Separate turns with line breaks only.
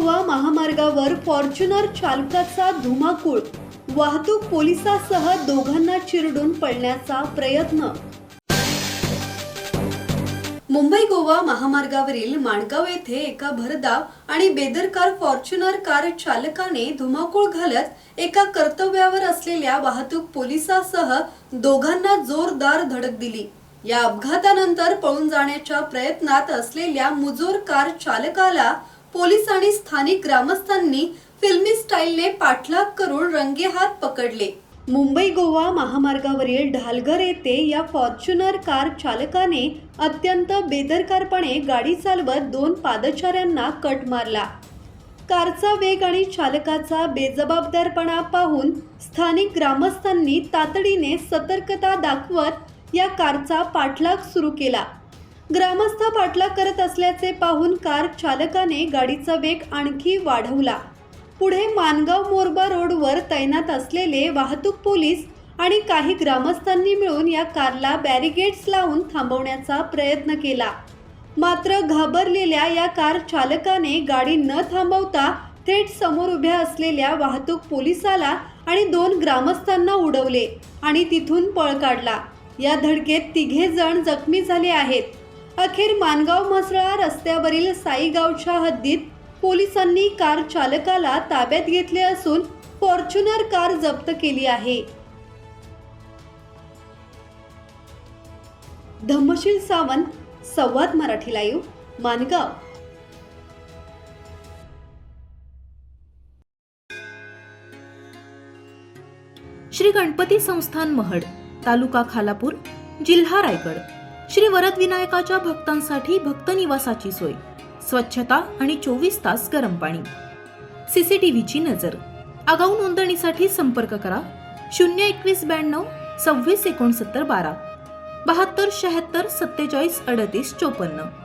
गोवा महामार्गावर फॉर्च्युनर चालकाचा धुमाकूळ, वाहतूक पोलिसासह दोघांना चिरडून पळण्याचा प्रयत्न। मुंबई गोवा महामार्गावरील माणगाव येथे एका भरधाव आणि बेदरकार फॉर्च्युनर कार चालकाने धुमाकूळ घालत एका कर्तव्यावर असलेल्या वाहतूक पोलिसासह दोघांना जोरदार धडक दिली। या अपघातानंतर पळून जाण्याच्या प्रयत्नात असलेल्या मुजोर कार चालकाला पोलीस आणि स्थानिक ग्रामस्थांनी फिल्मी स्टाईलने पाठलाग करून रंगेहात पकडले। मुंबई गोवा महामार्गावरील ढालघर येथे या फॉर्च्युनर कार चालकाने अत्यंत बेदरकारपणे गाडी चालवत दोन पादचाऱ्यांना कट मारला। कारचा वेग आणि चालकाचा बेजबाबदारपणा पाहून स्थानिक ग्रामस्थांनी तातडीने सतर्कता दाखवत या कारचा पाठलाग सुरू केला। ग्रामस्थ पाठलाग करत असल्याचे पाहून कार चालकाने गाडीचा वेग आणखी वाढवला। पुढे माणगाव मोरबा रोडवर तैनात असलेले वाहतूक पोलीस आणि काही ग्रामस्थांनी मिळून या कारला बॅरिगेड्स लावून थांबवण्याचा प्रयत्न केला। मात्र घाबरलेल्या या कार चालकाने गाडी न थांबवता थेट समोर उभ्या असलेल्या वाहतूक पोलिसाला आणि दोन ग्रामस्थांना उडवले आणि तिथून पळ काढला। या धडकेत तिघे जण जखमी झाले आहेत। अखेर माणगाव म्हसळा रस्त्यावरील साईगावच्या हद्दीत पोलिसांनी कार चालकाला ताब्यात घेतले असून फॉर्च्युनर कार जप्त केली आहे। धम्मशील सावंत, संवाद मराठी लाईव्ह, माणगाव।
श्री गणपती संस्थान महड, तालुका खालापूर, जिल्हा रायगड। श्री वरदविनायकाच्या भक्तांसाठी भक्त निवासाची सोय, स्वच्छता आणि 24 तास गरम पाणी, सीसीटीव्हीची नजर। आगाऊ नोंदणीसाठी संपर्क करा 02192 26 69 12 72 76 47 38 54।